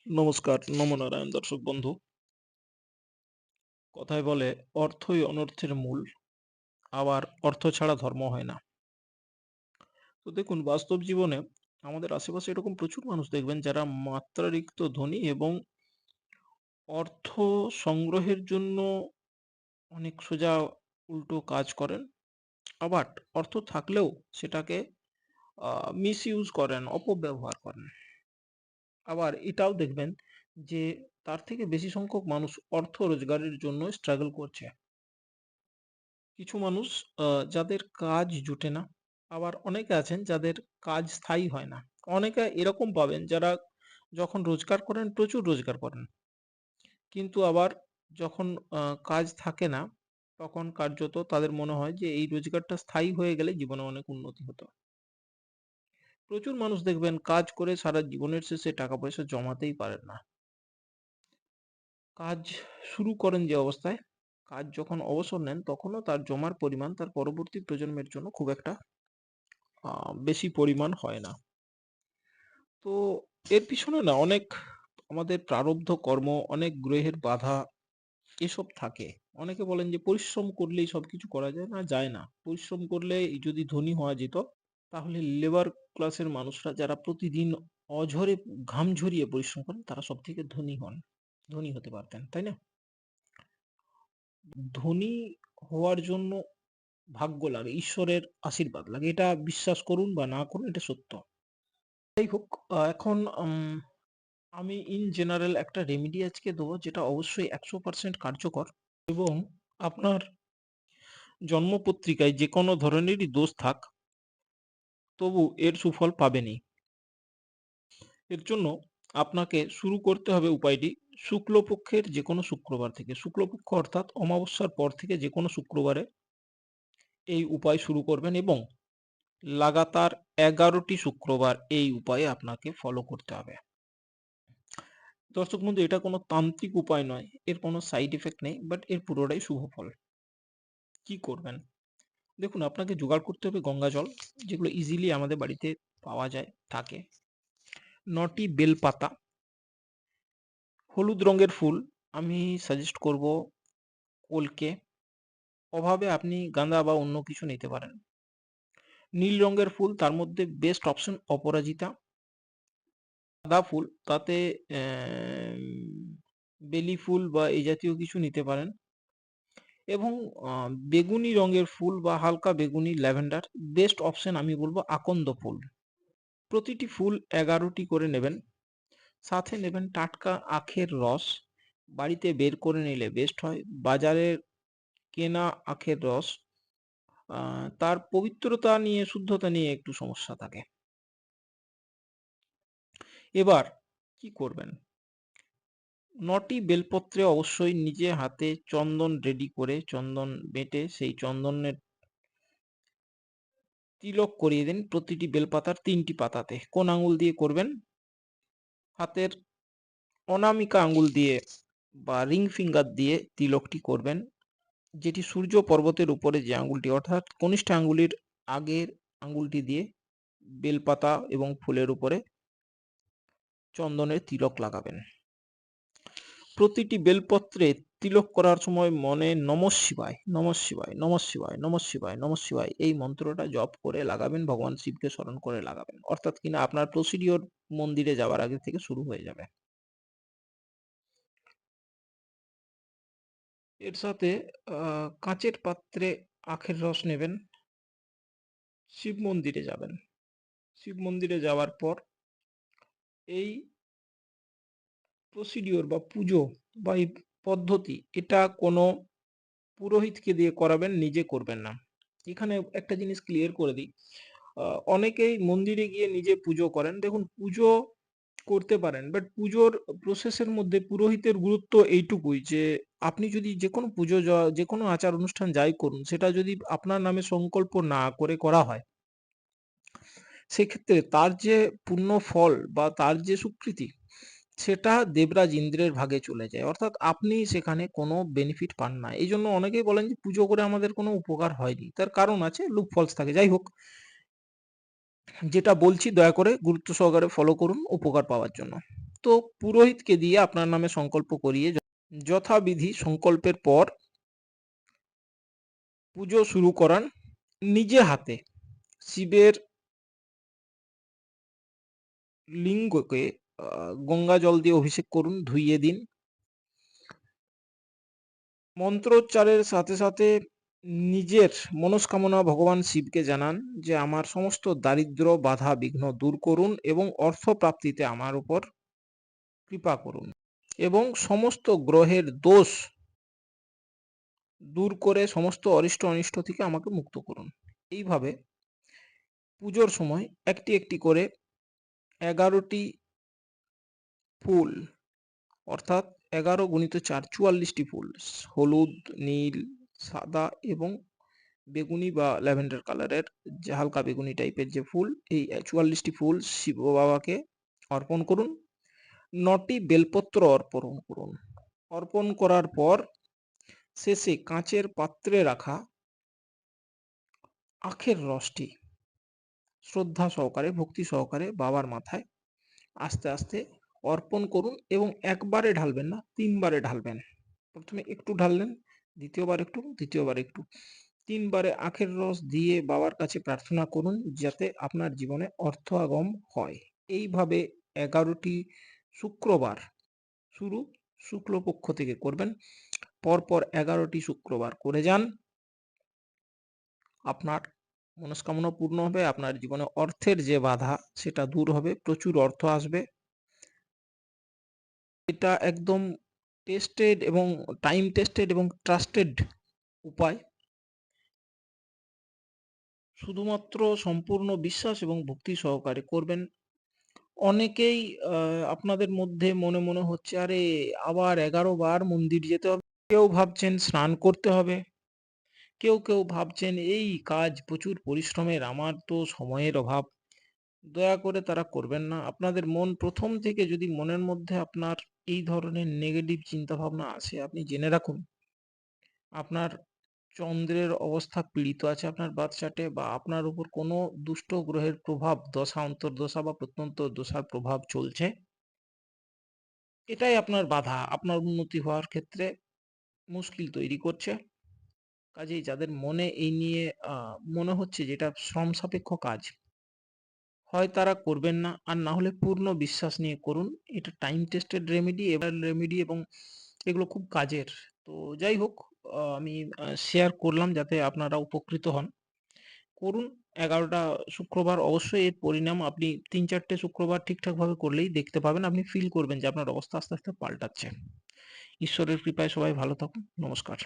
নমস্কার, নমো নারায়ণ দর্শক বন্ধু। কথায় বলে অর্থই অনর্থের মূল, আবার অর্থ ছাড়া ধর্ম হয় না। তো দেখুন বাস্তব জীবনে আমাদের আশেপাশে এরকম প্রচুর মানুষ দেখবেন যারা মাত্রাতিরিক্ত ধনী এবং অর্থ সংগ্রহের জন্য অনেক সোজা উল্টো কাজ করেন। আবার অর্থ থাকলেও সেটাকে মিসইউজ করেন, অপব্যবহার করেন। আবার এটাও দেখবেন যে তার থেকে বেশি সংখ্যক মানুষ অর্থ রোজগারের জন্য স্ট্রাগল করছে। কিছু মানুষ যাদের কাজ জোটে না, আবার অনেকে আছেন যাদের কাজ স্থায়ী হয় না। অনেকে এরকম পাবেন যারা যখন রোজগার করেন, প্রচুর রোজগার করেন। কিন্তু আবার যখন আ কাজ থাকে না, তখন কার্যত তাদের মনে হয় যে এই রোজগারটা স্থায়ী হয়ে গেলে জীবনে অনেক উন্নতি হতো। প্রচুর মানুষ দেখবেন কাজ করে সারা জীবনের শেষে টাকা পয়সা জমাতেই পারেন না। কাজ শুরু করেন যে অবস্থায়, কাজ যখন অবসর নেন তখনও তার জমার পরিমাণ তার পরবর্তী প্রজন্মের জন্য খুব একটা আ বেশি পরিমাণ হয় না। তো এর পিছনে না অনেক আমাদের প্রারব্ধ কর্ম, অনেক গ্রহের বাধা এসব থাকে। অনেকে বলেন যে পরিশ্রম করলেই সবকিছু করা যায়। না, যায় না। পরিশ্রম করলে যদি ধনী হওয়া যেত, তাহলে লেবার ক্লাসের মানুষরা যারা প্রতিদিন অঝরে ঘাম ঝরিয়ে পরিশ্রম করেন তারা সবথেকে ধনী হতে পারতেন। তাই না? ধনী হওয়ার জন্য ভাগ্য লাগে, ঈশ্বরের আশীর্বাদ লাগে। এটা বিশ্বাস করুন বা না করুন, এটা সত্য। যাই হোক, এখন আমি ইন জেনারেল একটা রেমেডি আজকে দেবো যেটা অবশ্যই 100% কার্যকর এবং আপনার জন্মপত্রিকায় যেকোনো ধরনেরই দোষ থাক, তবু এর সুফল পাবেনই। এর জন্য আপনাকে শুরু করতে হবে উপায়টি শুক্লপক্ষের যেকোনো শুক্রবার থেকে। শুক্লপক্ষ অর্থাৎ অমাবস্যার পর থেকে যেকোনো শুক্রবারে এই উপায় শুরু করবেন এবং লাগাতার 11টি শুক্রবার এই উপায়ে আপনাকে ফলো করতে হবে। দর্শক বন্ধু, এটা কোনো তান্ত্রিক উপায় নয়, এর কোনো সাইড ইফেক্ট নেই, বাট এর পুরোটাই শুভ ফল। কি করবেন? দেখুন, আপনাকে জোগাড় করতে হবে গঙ্গা জল, যেগুলো ইজিলি আমাদের বাড়িতে পাওয়া যায়, থাকে। 9টি বেলপাতা, হলুদ রঙের ফুল, আমি সাজেস্ট করব কলকে, অভাবে আপনি গাঁদা বা অন্য কিছু নিতে পারেন। নীল রঙের ফুল, তার মধ্যে বেস্ট অপশন অপরাজিতা। সাদা ফুল, তাতে বেলি ফুল বা এই জাতীয় কিছু নিতে পারেন। এবং বেগুনি রঙের ফুল বা হালকা বেগুনি ল্যাভেন্ডার, বেস্ট অপশন আমি বলবো আকন্দ ফুল। প্রতিটি ফুল 11টি করে নেবেন। সাথে নেবেন টাটকা আখের রস, বাড়িতে বের করে নিলে বেস্ট হয়। বাজারের কেনা আখের রস তার পবিত্রতা নিয়ে, শুদ্ধতা নিয়ে একটু সমস্যা থাকে। এবার কি করবেন? 9টি বেলপত্রে অবশ্যই নিজে হাতে চন্দন রেডি করে, চন্দন বেটে সেই চন্দনের তিলক করিয়ে দিন প্রতিটি বেলপাতার 3টি পাতাতে। কোন আঙুল দিয়ে করবেন? হাতের অনামিকা আঙুল দিয়ে বা রিং ফিঙ্গার দিয়ে তিলকটি করবেন, যেটি সূর্য পর্বতের উপরে যে আঙুলটি অর্থাৎ কনিষ্ঠ আঙুলের আগের আঙুলটি দিয়ে বেলপাতা এবং ফুলের উপরে চন্দনের তিলক লাগাবেন। প্রতিটি বেলপত্রে তিলক করার সময় মনে নমঃ শিবায়, নমঃ শিবায়, নমঃ শিবায়, নমঃ শিবায়, নমঃ শিবায় এই মন্ত্রটা জপ করে লাগাবেন, ভগবান শিবকে স্মরণ করে লাগাবেন। অর্থাৎ কিনা আপনার প্রসিডিওর মন্দিরে যাওয়ার আগে থেকে শুরু হয়ে যাবে। এর সাথে কাঁচের পাত্রে আখের রস নেবেন, শিব মন্দিরে যাবেন। শিব মন্দিরে যাওয়ার পর এই প্রসিডিওর বা পুজো বা এই পদ্ধতি, এটা কোনো পুরোহিতকে দিয়ে করাবেন, নিজে করবেন না। এখানে একটা জিনিস ক্লিয়ার করে দিই। অনেকেই মন্দিরে গিয়ে নিজে পুজো করেন। দেখুন, পুজো করতে পারেন, বাট পুজোর প্রসেসের মধ্যে পুরোহিতের গুরুত্ব এইটুকুই যে আপনি যদি যেকোনো পুজো যেকোনো আচার অনুষ্ঠান যাই করুন, সেটা যদি আপনার নামে সংকল্প না করে করা হয়, সেক্ষেত্রে তার যে পুণ্য ফল বা তার যে স্বীকৃতি, সেটা দেবরাজ ইন্দ্রের ভাগে চলে যায়। অর্থাৎ আপনি সেখানে কোনো বেনিফিট পান না। এইজন্য অনেকেই বলেন যে পুজো করে আমাদের কোনো উপকার হয়নি। তার কারণ আছে, লুপ ফলস থাকে। যাই হোক, যেটা বলছি দয়া করে গুরুত্ব সহকারে ফলো করুন উপকার পাওয়ার জন্য। তো পুরোহিতকে দিয়ে আপনার নামে সংকল্প করিয়ে যথাবিধি সংকল্পের পর পুজো শুরু করান। নিজে হাতে শিবের লিঙ্গকে গঙ্গা জল দিয়ে অভিষেক করুন, ধুইয়ে দিন। মন্ত্রোচ্চারের সাথে সাথে নিজের মনস্কামনা ভগবান শিবকে জানান যে আমার সমস্ত দারিদ্র বাধা বিঘ্ন দূর করুন এবং অর্থ প্রাপ্তিতে আমার উপর কৃপা করুন এবং সমস্ত গ্রহের দোষ দূর করে সমস্ত অরিষ্ট অনিষ্ট থেকে আমাকে মুক্ত করুন। এইভাবে পুজোর সময় একটি একটি করে 11টি ফুল, অর্থাৎ 11 × 4 44টি ফুল, হলুদ, নীল, সাদা এবং বেগুনি বা ল্যাভেন্ডার কালারের, যে হালকা বেগুনি টাইপের যে ফুল, এই 44টি ফুল শিব বাবাকে অর্পণ করুন। 9টি বেলপত্র অর্পণ করুন। অর্পণ করার পর শেষে কাঁচের পাত্রে রাখা আখের রসটি শ্রদ্ধা সহকারে, ভক্তি সহকারে বাবার মাথায় আস্তে আস্তে অর্পণ করুন এবং একবারে ঢালবেন না, 3 বারে ঢালবেন। প্রথমে একটু ঢাললেন, দ্বিতীয়বার একটু, তৃতীয়বার একটু। 3 বারে আখের রস দিয়ে বাবার কাছে প্রার্থনা করুন যাতে আপনার জীবনে অর্থ আগম হয়। এইভাবে 11টি শুক্রবার, শুরু শুক্লপক্ষ থেকে করবেন। পরপর 11টি শুক্রবার করে যান। আপনার মনস্কামনা পূর্ণ হবে, আপনার জীবনে অর্থের যে বাধা সেটা দূর হবে, প্রচুর অর্থ আসবে। এটা একদম টেস্টেড এবং টাইম টেস্টেড এবং ট্রাস্টেড উপায়। শুধুমাত্র সম্পূর্ণ বিশ্বাস এবং ভক্তি সহকারে করবেন। অনেকেই আপনাদের মধ্যে মনে মনে হচ্ছে আরে আবার 11 বার মন্দির যেতে হবে। কেউ ভাবছেন স্নান করতে হবে, কেউ কেউ ভাবছেন এই কাজ প্রচুর পরিশ্রমের, আমার তো সময়ের অভাব। দয়া করে তারা করবেন না। আপনাদের মন প্রথম থেকে যদি মনের মধ্যে আপনার এই ধরনের নেগেটিভ চিন্তা ভাবনা আসে, আপনি জেনে রাখুন আপনার চন্দ্রের অবস্থা পীড়িত আছে আপনার বার্থ চার্টে, বা আপনার উপর কোনো দুষ্ট গ্রহের প্রভাব, দশা অন্তর্দশা বা প্রত্যন্ত দশার প্রভাব চলছে। এটাই আপনার বাধা, আপনার উন্নতি হওয়ার ক্ষেত্রে মুশকিল তৈরি করছে। কাজেই যাদের মনে এই নিয়ে মনে হচ্ছে যে এটা শ্রম সাপেক্ষ কাজ, হয় তারা করবেন না, আর না হলে পূর্ণ বিশ্বাস নিয়ে করুন। এটা টাইম টেস্টেড রেমেডি, এবার রেমেডি এবং এগুলো খুব কাজের। তো যাই হোক, আমি শেয়ার করলাম যাতে আপনারা উপকৃত হন। করুন 11টা শুক্রবার, অবশ্যই এর পরিণাম আপনি 3-4টে শুক্রবার ঠিকঠাকভাবে করলেই দেখতে পাবেন। আপনি ফিল করবেন যে আপনার অবস্থা আস্তে আস্তে পাল্টাচ্ছে। ঈশ্বরের কৃপায় সবাই ভালো থাকুন। নমস্কার।